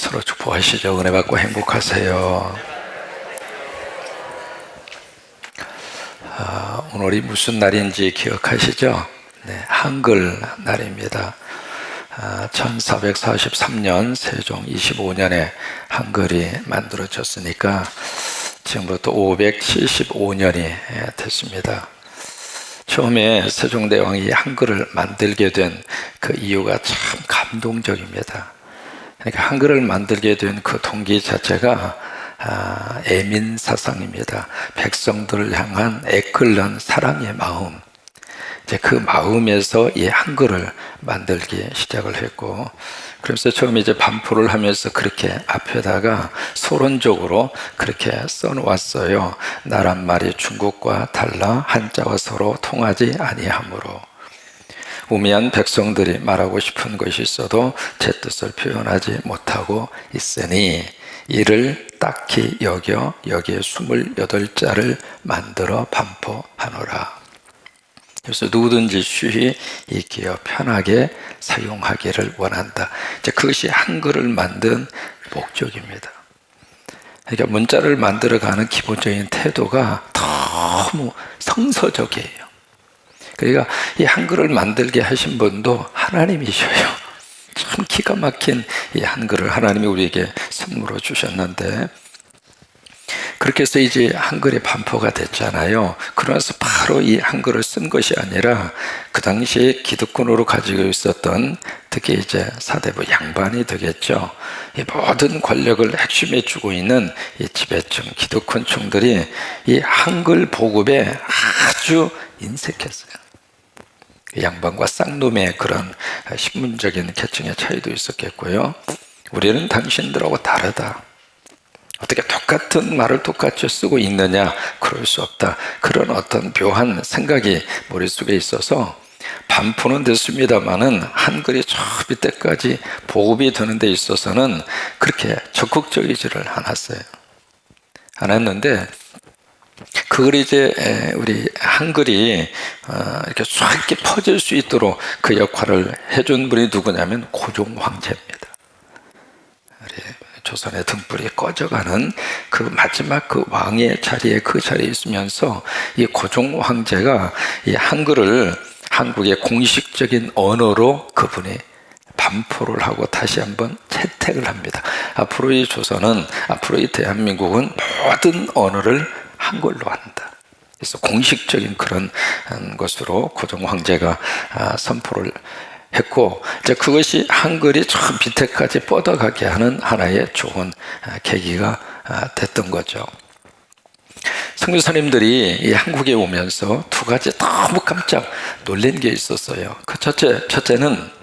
서로 축복하시죠. 은혜 받고 행복하세요. 오늘이 무슨 날인지 기억하시죠? 네, 한글 날입니다. 1443년 세종 25년에 한글이 만들어졌으니까 지금부터 575년이 됐습니다. 처음에 세종대왕이 한글을 만들게 된 그 이유가 참 감동적입니다. 그러니까 한글을 만들게 된 그 동기 자체가 애민사상입니다. 백성들을 향한 애끓는 사랑의 마음, 이제 그 마음에서 이 한글을 만들기 시작을 했고, 그래서 처음에 이제 반포를 하면서 그렇게 앞에다가 서론적으로 그렇게 써놓았어요. 나란 말이 중국과 달라 한자와 서로 통하지 아니하므로 우매한 백성들이 말하고 싶은 것이 있어도 제 뜻을 표현하지 못하고 있으니 이를 딱히 여겨 여기에 28자를 만들어 반포하노라. 그래서 누구든지 쉬이 읽기어 편하게 사용하기를 원한다. 이제 그것이 한글을 만든 목적입니다. 그러니까 문자를 만들어가는 기본적인 태도가 너무 성서적이에요. 그러니까 이 한글을 만들게 하신 분도 하나님이셔요. 참 기가 막힌 이 한글을 하나님이 우리에게 선물로 주셨는데, 그렇게 해서 이제 한글이 반포가 됐잖아요. 그러면서 바로 이 한글을 쓴 것이 아니라 그 당시에 기득권으로 가지고 있었던, 특히 이제 사대부 양반이 되겠죠. 이 모든 권력을 핵심에 쥐고 있는 이 지배층, 기득권층들이 이 한글 보급에 아주 인색했어요. 양반과 쌍놈의 그런 신분적인 계층의 차이도 있었겠고요. 우리는 당신들하고 다르다. 어떻게 똑같은 말을 똑같이 쓰고 있느냐? 그럴 수 없다. 그런 어떤 묘한 생각이 머릿속에 있어서 반포는 됐습니다마는 한글이 저 밑에까지 보급이 되는 데 있어서는 그렇게 적극적이지를 않았는데, 그걸 이제 우리 한글이 이렇게 쫙 이렇게 퍼질 수 있도록 그 역할을 해준 분이 누구냐면 고종 황제입니다. 조선의 등불이 꺼져가는 그 마지막 그 왕의 자리에, 그 자리에 있으면서 이 고종 황제가 이 한글을 한국의 공식적인 언어로 그분이 반포를 하고 다시 한번 채택을 합니다. 앞으로 이 조선은, 앞으로 이 대한민국은 모든 언어를 한글로 한다. 그래서 공식적인 그런 것으로 고종 황제가 선포를 했고, 이제 그것이 한글이 저 밑에까지 뻗어가게 하는 하나의 좋은 계기가 됐던 거죠. 선교사님들이 이 한국에 오면서 두 가지 너무 깜짝 놀란 게 있었어요. 그 첫째는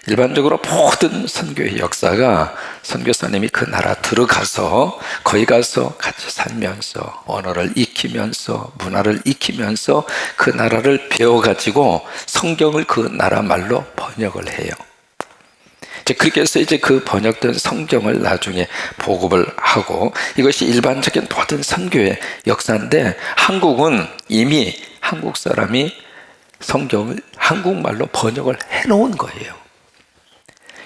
일반적으로 모든 선교의 역사가 선교사님이 그 나라 들어가서 거기 가서 같이 살면서 언어를 익히면서 문화를 익히면서 그 나라를 배워가지고 성경을 그 나라 말로 번역을 해요. 이제 그렇게 해서 이제 그 번역된 성경을 나중에 보급을 하고, 이것이 일반적인 모든 선교의 역사인데, 한국은 이미 한국 사람이 성경을 한국말로 번역을 해놓은 거예요.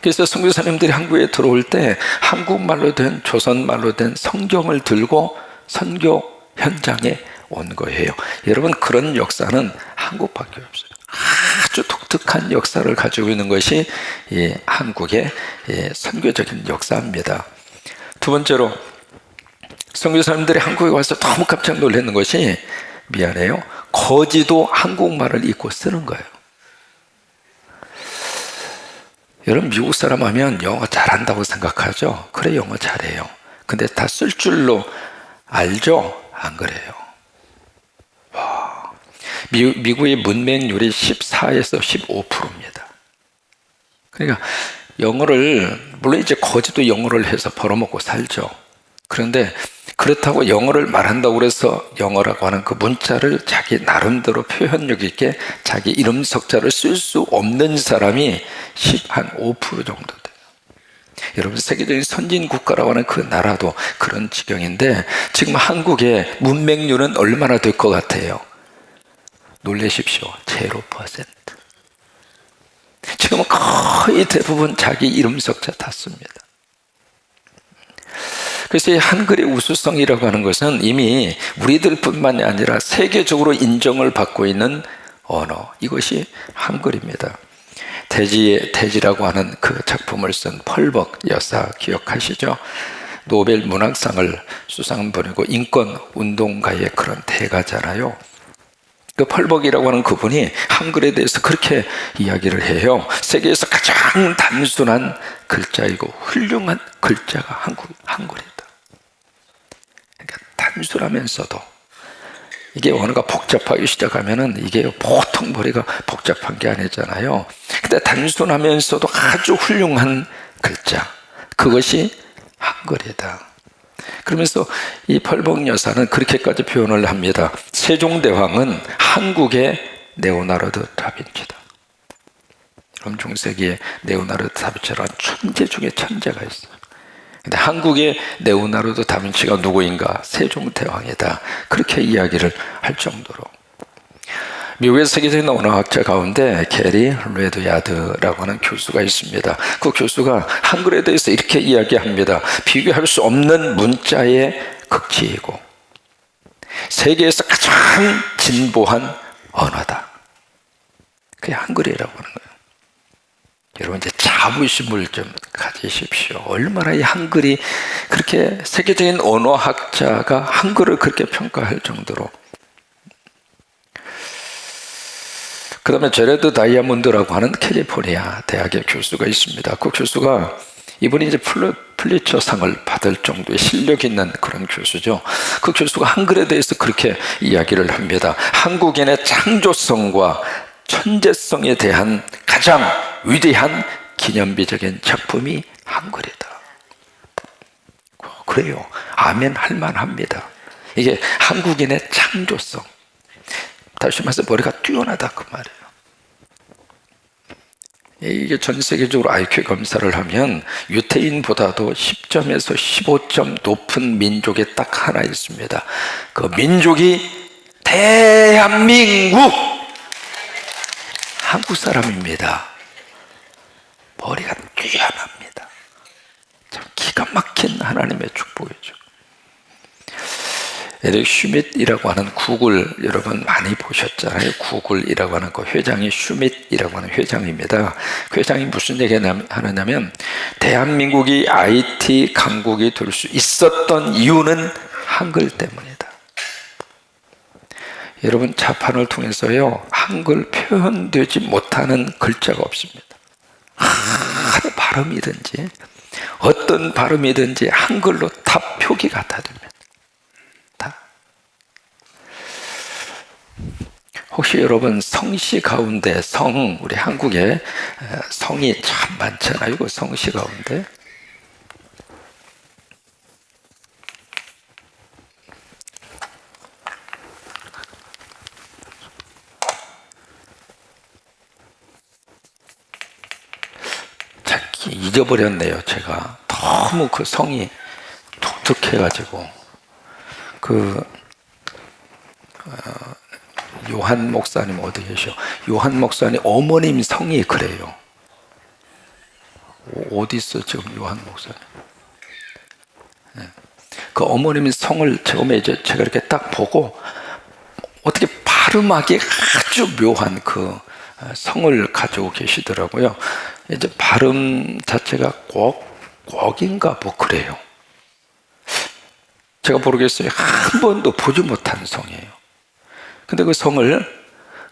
그래서 선교사님들이 한국에 들어올 때 한국말로 된, 조선말로 된 성경을 들고 선교 현장에 온 거예요. 여러분, 그런 역사는 한국밖에 없어요. 아주 독특한 역사를 가지고 있는 것이 이 한국의 선교적인 역사입니다. 두 번째로, 선교사님들이 한국에 와서 너무 깜짝 놀라는 것이, 미안해요, 거지도 한국말을 읽고 쓰는 거예요. 여러분, 미국 사람 하면 영어 잘한다고 생각하죠? 그래, 영어 잘해요. 근데 다 쓸 줄로 알죠? 안 그래요. 와, 미국의 문맹률이 14에서 15%입니다. 그러니까 영어를, 물론 이제 거지도 영어를 해서 벌어먹고 살죠. 그런데 그렇다고 영어를 말한다고 해서 영어라고 하는 그 문자를 자기 나름대로 표현력 있게 자기 이름 석자를 쓸 수 없는 사람이 5% 정도 돼요. 여러분, 세계적인 선진 국가라고 하는 그 나라도 그런 지경인데, 지금 한국의 문맹률은 얼마나 될 것 같아요? 놀라십시오. 0%. 지금은 거의 대부분 자기 이름 석자 다 씁니다. 그래서 이 한글의 우수성이라고 하는 것은 이미 우리들뿐만이 아니라 세계적으로 인정을 받고 있는 언어, 이것이 한글입니다. 대지라고 하는 그 작품을 쓴 펄벅 여사 기억하시죠? 노벨 문학상을 수상한 분이고 인권 운동가의 그런 대가잖아요. 그 펄벅이라고 하는 그분이 한글에 대해서 그렇게 이야기를 해요. 세계에서 가장 단순한 글자이고 훌륭한 글자가 한글이다. 그러니까 단순하면서도 이게 언어가 복잡하기 시작하면은 이게 보통 머리가 복잡한 게 아니잖아요. 근데 단순하면서도 아주 훌륭한 글자, 그것이 한글이다. 그러면서 이 펄벅 여사는 그렇게까지 표현을 합니다. 세종대왕은 한국의 레오나르도 다빈치다. 그럼 중세기에 레오나르도 다빈치라는 천재 중에 천재가 있어요. 근데 한국의 레오나르도 다빈치가 누구인가? 세종대왕이다. 그렇게 이야기를 할 정도로. 미국의 세계적인 언어학자 가운데 게리 레드야드라고 하는 교수가 있습니다. 그 교수가 한글에 대해서 이렇게 이야기합니다. 비교할 수 없는 문자의 극치이고 세계에서 가장 진보한 언어다. 그게 한글이라고 하는 거예요. 여러분 이제 자부심을 좀 가지십시오. 얼마나 이 한글이 그렇게 세계적인 언어학자가 한글을 그렇게 평가할 정도로. 그 다음에 제레드 다이아몬드라고 하는 캘리포니아 대학의 교수가 있습니다. 그 교수가 이분이 이제 플리처상을 받을 정도의 실력 있는 그런 교수죠. 그 교수가 한글에 대해서 그렇게 이야기를 합니다. 한국인의 창조성과 천재성에 대한 가장 위대한 기념비적인 작품이 한글이다. 그래요. 아멘 할 만합니다. 이게 한국인의 창조성. 다시 말해서 머리가 뛰어나다 그 말이에요. 이게 전 세계적으로 IQ 검사를 하면 유태인보다도 10점에서 15점 높은 민족이 딱 하나 있습니다. 그 민족이 대한민국! 한국 사람입니다. 머리가 뛰어납니다. 참 기가 막힌 하나님의 축복이죠. 에릭 슈밋이라고 하는 구글 여러분 많이 보셨잖아요. 구글이라고 하는 그 회장이 슈밋이라고 하는 회장입니다. 그 회장이 무슨 얘기 하느냐면 대한민국이 IT 강국이 될 수 있었던 이유는 한글 때문이다. 여러분 자판을 통해서요 한글 표현되지 못하는 글자가 없습니다. 발음이든지 어떤 발음이든지 한글로 다 표기가 다 됩니다. 혹시 여러분 성씨 가운데 우리 한국에 성이 참 많잖아요. 그 성씨 가운데 잊어버렸네요. 제가 너무 그 성이 독특해가지고 요한 목사님 어디 계셔? 요한 목사님 어머님 성이 그래요. 어디 있어 지금 요한 목사님? 네. 그 어머님 성을 처음에 이제 제가 이렇게 딱 보고 어떻게 발음하기 아주 묘한 그 성을 가지고 계시더라고요. 이제 발음 자체가 꼭인가 뭐 그래요. 제가 모르겠어요. 한 번도 보지 못한 성이에요. 근데 그 성을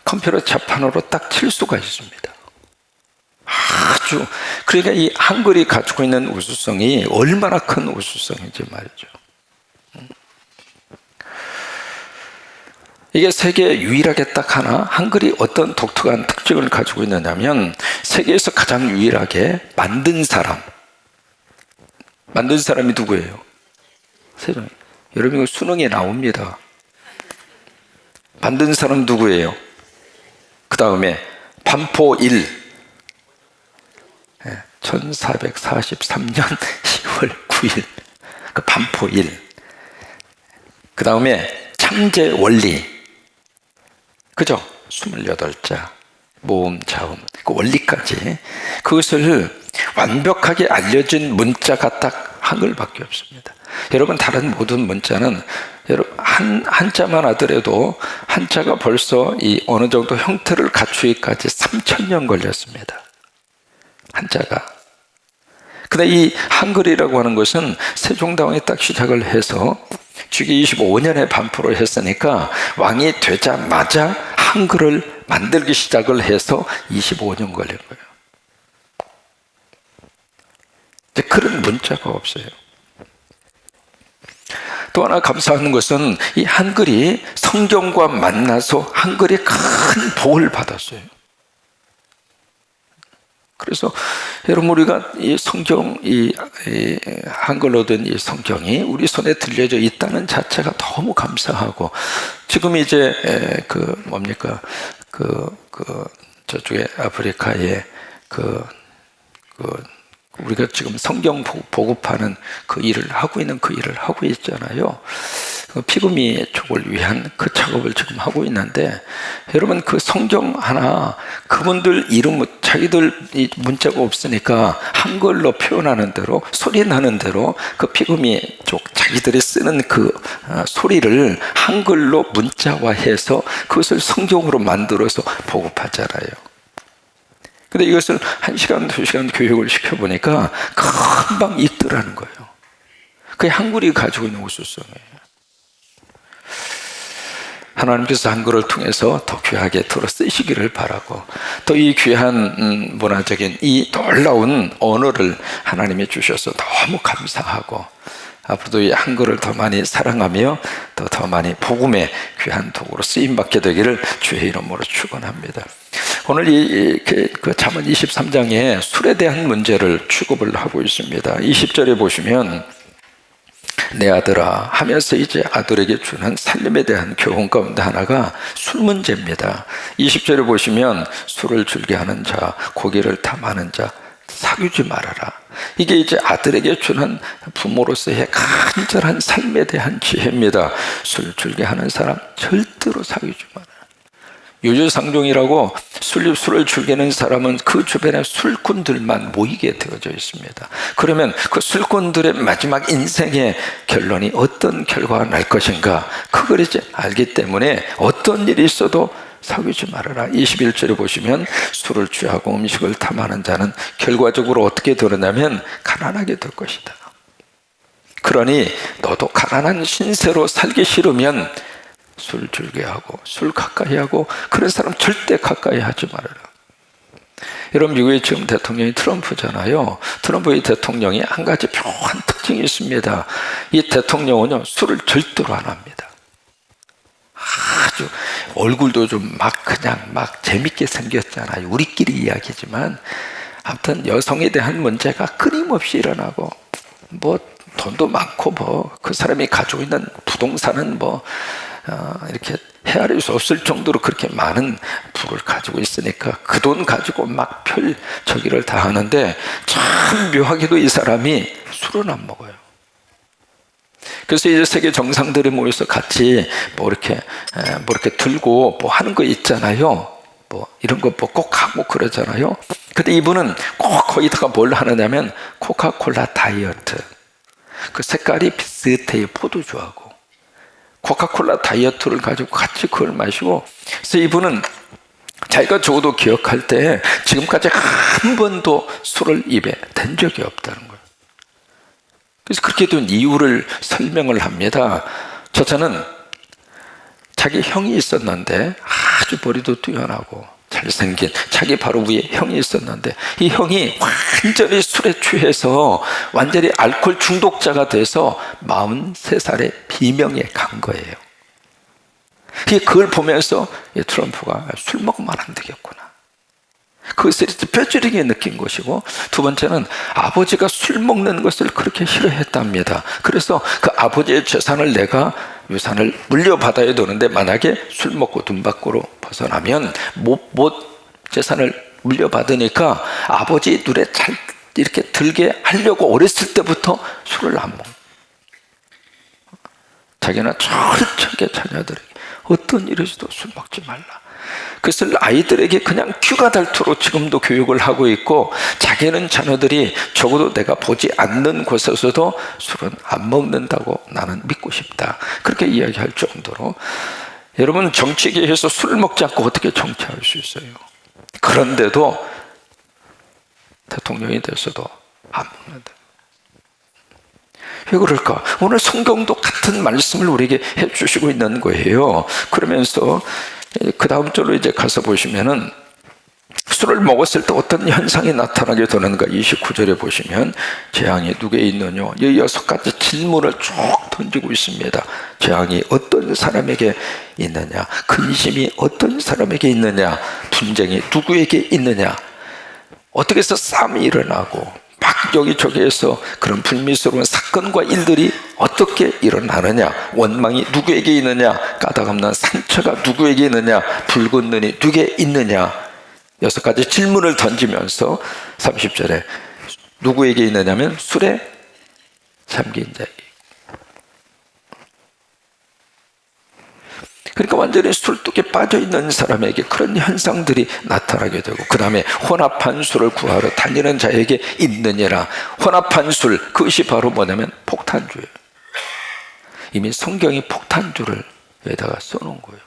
컴퓨터 자판으로 딱 칠 수가 있습니다. 아주 그러니까 이 한글이 가지고 있는 우수성이 얼마나 큰 우수성인지 말이죠. 이게 세계에 유일하게 딱 하나 한글이 어떤 독특한 특징을 가지고 있느냐면 세계에서 가장 유일하게 만든 사람이 누구예요? 세종. 여러분 이거 수능에 나옵니다. 만든 사람 누구예요? 그 다음에 반포 1 1443년 10월 9일 그 반포 1 그 다음에 창제 원리 그죠? 28자 모음 자음 그 원리까지 그것을 완벽하게 알려진 문자가 딱 한글밖에 없습니다. 여러분 다른 모든 문자는 여러분 한자만 하더라도 한자가 벌써 이 어느 정도 형태를 갖추기까지 3,000년 걸렸습니다. 한자가. 근데 이 한글이라고 하는 것은 세종대왕이 딱 시작을 해서 주기 25년에 반포를 했으니까 왕이 되자마자 한글을 만들기 시작을 해서 25년 걸린 거예요. 이제 그런 문자가 없어요. 또 하나 감사한 것은 이 한글이 성경과 만나서 한글이 큰 복을 받았어요. 그래서 여러분 우리가 이 성경, 이 한글로 된 이 성경이 우리 손에 들려져 있다는 자체가 너무 감사하고, 지금 이제 저쪽에 아프리카에 우리가 지금 성경 보급하는 그 일을 하고 있잖아요. 피그미 족을 위한 그 작업을 지금 하고 있는데, 여러분 그 성경 하나, 그분들 이름, 자기들 문자가 없으니까 한글로 표현하는 대로, 소리 나는 대로 그 피그미 족 자기들이 쓰는 그 소리를 한글로 문자화해서 그것을 성경으로 만들어서 보급하잖아요. 근데 이것을 1시간, 2시간 교육을 시켜보니까 금방 읽더라는 거예요. 그게 한글이 가지고 있는 우수성이에요. 하나님께서 한글을 통해서 더 귀하게 들어 쓰시기를 바라고, 또 이 귀한 문화적인 이 놀라운 언어를 하나님이 주셔서 너무 감사하고, 앞으로도 이 한글을 더 많이 사랑하며 더 많이 복음의 귀한 도구로 쓰임받게 되기를 주의 이름으로 축원합니다. 오늘 그 잠언 23장에 술에 대한 문제를 취급을 하고 있습니다. 20절에 보시면 내 아들아 하면서 이제 아들에게 주는 살림에 대한 교훈 가운데 하나가 술 문제입니다. 20절에 보시면 술을 즐게 하는 자, 고기를 탐하는 자 사귀지 말아라. 이게 이제 아들에게 주는 부모로서의 간절한 삶에 대한 지혜입니다. 술 즐게 하는 사람 절대로 사귀지 마라. 유주상종이라고 술을 즐기는 사람은 그 주변에 술꾼들만 모이게 되어져 있습니다. 그러면 그 술꾼들의 마지막 인생의 결론이 어떤 결과가 날 것인가, 그걸 이제 알기 때문에 어떤 일이 있어도 사귀지 말아라. 21절에 보시면 술을 취하고 음식을 탐하는 자는 결과적으로 어떻게 되느냐면 가난하게 될 것이다. 그러니 너도 가난한 신세로 살기 싫으면 술 즐게 하고 술 가까이 하고 그런 사람 절대 가까이 하지 말아라. 여러분 미국의 지금 대통령이 트럼프잖아요. 트럼프의 대통령이 한 가지 묘한 특징이 있습니다. 이 대통령은요 술을 절대로 안 합니다. 아주 얼굴도 좀 그냥 재밌게 생겼잖아요. 우리끼리 이야기지만 아무튼 여성에 대한 문제가 끊임없이 일어나고, 돈도 많고 그 사람이 가지고 있는 부동산은 이렇게 헤아릴 수 없을 정도로 그렇게 많은 부를 가지고 있으니까 그 돈 가지고 저기를 다 하는데, 참 묘하게도 이 사람이 술은 안 먹어요. 그래서 이제 세계 정상들이 모여서 같이 이렇게 들고 하는 거 있잖아요. 이런 거 꼭 하고 그러잖아요. 근데 이분은 꼭 거기다가 뭘 하느냐면 코카콜라 다이어트. 그 색깔이 비슷해요. 포도주하고. 코카콜라 다이어트를 가지고 같이 그걸 마시고, 그래서 이분은 자기가 적어도 기억할 때 지금까지 한 번도 술을 입에 댄 적이 없다는 거예요. 그래서 그렇게 된 이유를 설명을 합니다. 저자는 자기 형이 있었는데 아주 머리도 뛰어나고 잘생긴 자기 바로 위에 형이 있었는데, 이 형이 완전히 술에 취해서 완전히 알코올 중독자가 돼서 43살에 비명에 간 거예요. 그걸 보면서 트럼프가 술 먹으면 안 되겠구나, 그것을 뼈저리게 느낀 것이고, 두 번째는 아버지가 술 먹는 것을 그렇게 싫어했답니다. 그래서 그 아버지의 재산을 내가 유산을 물려받아야 되는데, 만약에 술 먹고 돈 밖으로 벗어나면 재산을 물려받으니까 아버지 눈에 잘 이렇게 들게 하려고 어렸을 때부터 술을 안 먹어. 자기는 철저하게 자녀들에게 어떤 일에서도 술 먹지 말라. 그것을 아이들에게 그냥 귀가 닳도록 지금도 교육을 하고 있고, 자기는 자녀들이 적어도 내가 보지 않는 곳에서도 술은 안 먹는다고 나는 믿고 싶다, 그렇게 이야기할 정도로. 여러분, 정치계에서 술을 먹지 않고 어떻게 정치할 수 있어요? 그런데도 대통령이 돼서도 안 먹는다. 왜 그럴까? 오늘 성경도 같은 말씀을 우리에게 해주시고 있는 거예요. 그러면서 그 다음 절로 이제 가서 보시면은 술을 먹었을 때 어떤 현상이 나타나게 되는가. 29절에 보시면 재앙이 누구에 있느냐, 이 6가지 질문을 쭉 던지고 있습니다. 재앙이 어떤 사람에게 있느냐, 근심이 어떤 사람에게 있느냐, 분쟁이 누구에게 있느냐, 어떻게 해서 싸움이 일어나고 막 여기저기에서 그런 불미스러운 사건과 일들이 어떻게 일어나느냐, 원망이 누구에게 있느냐, 까닭없는 상처가 누구에게 있느냐, 붉은 눈이 누구에게 있느냐, 6가지 질문을 던지면서 30절에 누구에게 있느냐면 술에 잠긴 자에게. 그러니까 완전히 술독에 빠져있는 사람에게 그런 현상들이 나타나게 되고, 그 다음에 혼합한 술을 구하러 달리는 자에게 있느니라. 혼합한 술, 그것이 바로 뭐냐면 폭탄주예요. 이미 성경이 폭탄주를 여기다가 써놓은 거예요.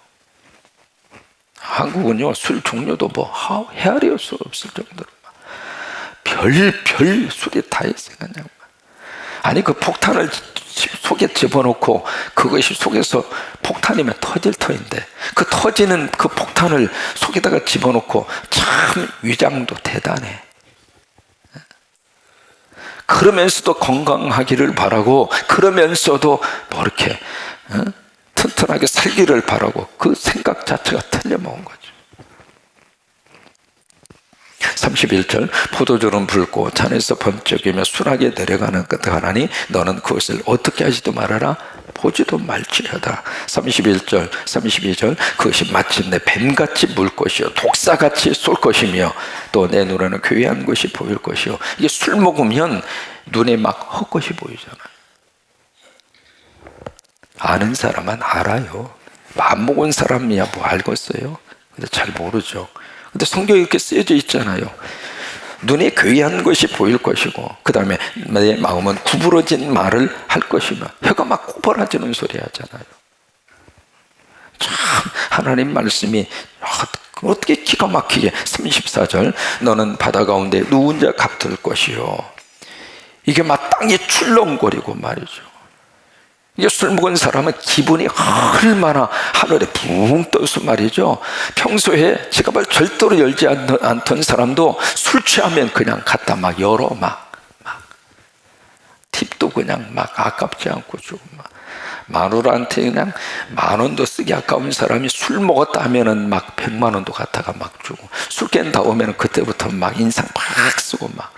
한국은요, 술 종류도 뭐 헤아릴 수 없을 정도로 별 술이 다 있어요. 그냥. 아니, 그 폭탄을 속에 집어넣고 그것이 속에서 폭탄이면 터질 터인데, 그 터지는 그 폭탄을 속에다가 집어넣고, 참 위장도 대단해. 그러면서도 건강하기를 바라고, 그러면서도 뭐 이렇게 튼튼하게 살기를 바라고, 그 생각 자체가 틀려먹은 거죠. 31절 포도주는 붉고 잔에서 번쩍이며 순하게 내려가는 것 하나니 너는 그것을 어떻게 하지도 말아라, 보지도 말지어다. 31절 32절 그것이 마침내 뱀같이 물 것이요 독사같이 쏠 것이며 또 내 눈에는 괴이한 것이 보일 것이요. 이게 술 먹으면 눈에 막 헛것이 보이잖아요. 아는 사람은 알아요. 안 먹은 사람이야 뭐 알겠어요? 근데 잘 모르죠. 근데 성경에 이렇게 쓰여져 있잖아요. 눈에 괴이한 것이 보일 것이고, 그 다음에 내 마음은 구부러진 말을 할 것이며, 혀가 막 꼬부라지는 소리 하잖아요. 참 하나님 말씀이 어떻게 기가 막히게. 34절 너는 바다 가운데 누운 자 같을 것이요. 이게 막 땅이 출렁거리고 말이죠. 이게 술 먹은 사람은 기분이 얼마나 하늘에 붕 떠서 말이죠. 평소에 지갑을 절대로 열지 않던 사람도 술 취하면 그냥 갖다 막 열어 막 팁도 그냥 막 아깝지 않고 주고, 막 마누라한테 그냥 10,000원도 쓰기 아까운 사람이 술 먹었다 하면은 막 100,000원도 갖다가 막 주고, 술 깬다 오면은 그때부터 막 인상 팍 쓰고 막.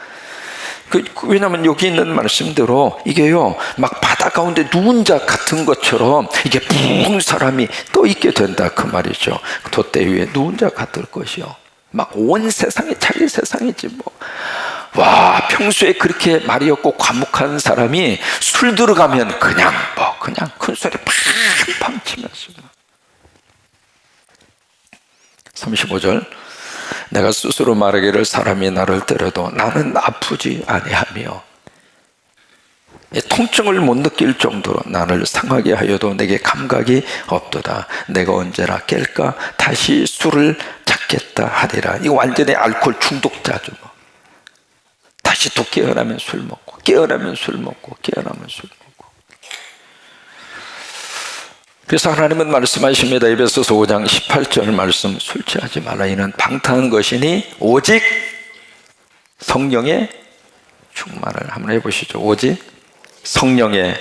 왜냐하면 여기 있는 말씀대로 이게요, 막 바다 가운데 누운 자 같은 것처럼 이게 붕 사람이 떠 있게 된다 그 말이죠. 돛대 위에 누운 자 같을 것이요. 막 온 세상이 자기 세상이지 뭐. 와, 평소에 그렇게 말이 없고 과묵한 사람이 술 들어가면 그냥 큰 소리 팡팡 치면서. 35절 내가 스스로 말하기를 사람이 나를 때려도 나는 아프지 아니하며, 통증을 못 느낄 정도로 나를 상하게 하여도 내게 감각이 없도다. 내가 언제나 깰까 다시 술을 찾겠다 하리라. 이거 완전히 알코올 중독자죠. 다시 또 깨어나면 술 먹고, 깨어나면 술 먹고, 깨어나면 술 먹고. 그래서 하나님은 말씀하십니다. 에베소서 5장 18절 말씀, 술 취하지 말라. 이는 방탕한 것이니 오직 성령의 충만을. 한번 해보시죠. 오직 성령의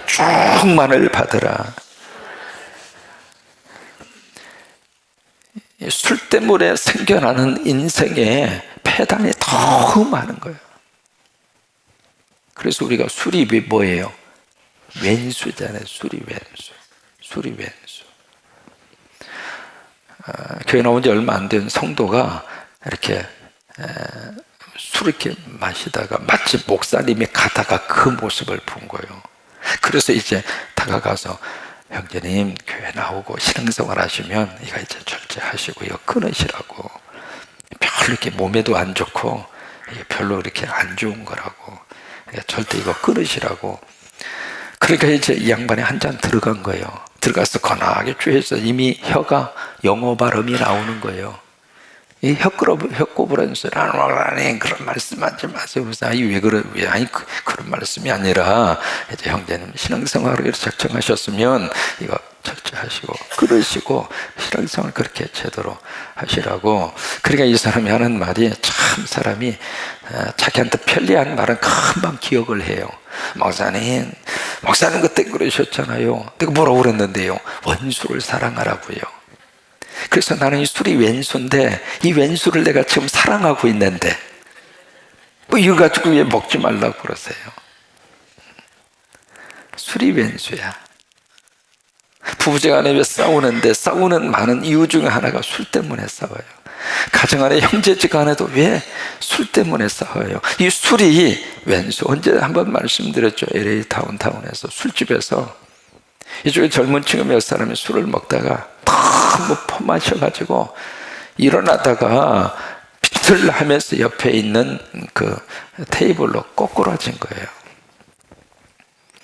충만을 받으라. 술 때문에 생겨나는 인생의 폐단이 더 많은 거예요. 그래서 우리가 술이 뭐예요? 왼수잖아요. 술이 왼수. 술이 왼수. 교회 나온 지 얼마 안 된 성도가 이렇게 술을 이렇게 마시다가 마치 목사님이 가다가 그 모습을 본 거예요. 그래서 이제 다가가서 형제님 교회 나오고 신앙생활 하시면 이거 이제 절제하시고 이거 끊으시라고. 별로 이렇게 몸에도 안 좋고 이게 별로 이렇게 안 좋은 거라고. 그러니까 절대 이거 끊으시라고. 그러니까 이제 이 양반이 한 잔 들어간 거예요. 들어가서 건하게 쬐서 이미 혀가 영어 발음이 나오는 거예요. 이 혀꼬부라는 소리 아니 그런 말씀하지 마세요. 그래서 아니 왜 그래? 왜 아니 그런 말씀이 아니라 이제 형제님 신앙생활을 작정하셨으면 이거 절제하시고 끊으시고 신앙생활 그렇게 제대로 하시라고. 그러니까 이 사람이 하는 말이 참 사람이 자기한테 편리한 말은 금방 기억을 해요. 목사님 그때 그러셨잖아요. 내가 뭐라고 그랬는데요? 원수를 사랑하라고요. 그래서 나는 이 술이 왼수인데 이 왼수를 내가 지금 사랑하고 있는데 뭐 이거 가지고 왜 먹지 말라고 그러세요? 술이 왼수야. 부부지간에 왜 싸우는데 싸우는 많은 이유 중에 하나가 술 때문에 싸워요. 가정안에 형제지간에도 왜 술 때문에 싸워요? 이 술이 왼수. 언제 한번 말씀드렸죠. LA 다운타운에서 술집에서 이쪽에 젊은 층의 몇 사람이 술을 먹다가 너무 퍼마셔가지고 일어나다가 비틀하면서 옆에 있는 그 테이블로 꼬꾸라진 거예요.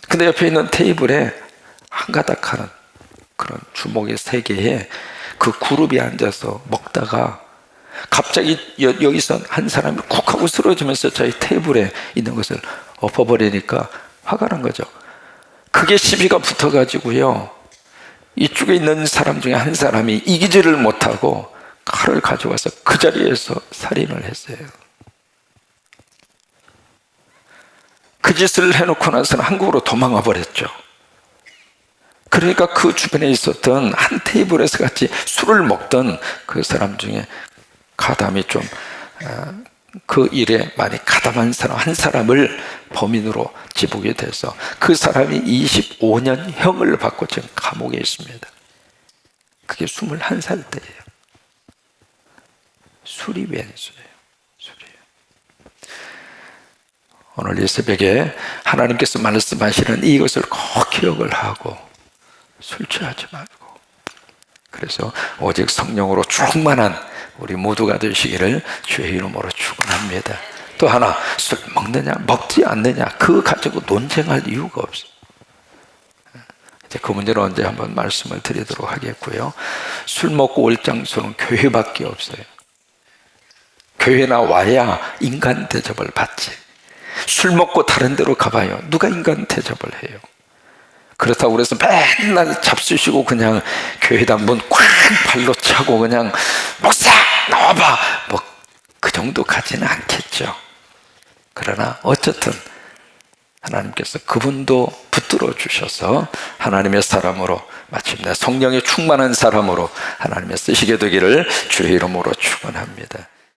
근데 옆에 있는 테이블에 한 가닥 하는 그런 주먹이 3개에 그 그룹이 앉아서 먹다가 갑자기 여기서 한 사람이 쿡 하고 쓰러지면서 저희 테이블에 있는 것을 엎어버리니까 화가 난 거죠. 그게 시비가 붙어가지고요, 이쪽에 있는 사람 중에 한 사람이 이기지를 못하고 칼을 가져와서 그 자리에서 살인을 했어요. 그 짓을 해놓고 나서는 한국으로 도망가 버렸죠. 그러니까 그 주변에 있었던 한 테이블에서 같이 술을 먹던 그 사람 중에 가담이 좀 그 일에 많이 가담한 사람 한 사람을 범인으로 집보게 돼서 그 사람이 25년 형을 받고 지금 감옥에 있습니다. 그게 21살 때예요. 술이 왼수예요. 술이에요. 오늘 이 새벽에 하나님께서 말씀하시는 이것을 꼭 기억을 하고 술 취하지 말고, 그래서 오직 성령으로 충만한 우리 모두가 되시기를 주의 이름으로 축원합니다. 또 하나, 술 먹느냐 먹지 않느냐 그거 가지고 논쟁할 이유가 없어요. 이제 그 문제는 언제 한번 말씀을 드리도록 하겠고요. 술 먹고 올 장소는 교회밖에 없어요. 교회나 와야 인간 대접을 받지. 술 먹고 다른 데로 가봐요. 누가 인간 대접을 해요? 그렇다고 그래서 맨날 잡수시고 그냥 교회당 문 쾅 발로 차고 그냥 목사 나와봐 뭐 그 정도 가지는 않겠죠. 그러나 어쨌든 하나님께서 그분도 붙들어 주셔서 하나님의 사람으로, 마침내 성령의 충만한 사람으로 하나님의 쓰시게 되기를 주의 이름으로 축원합니다.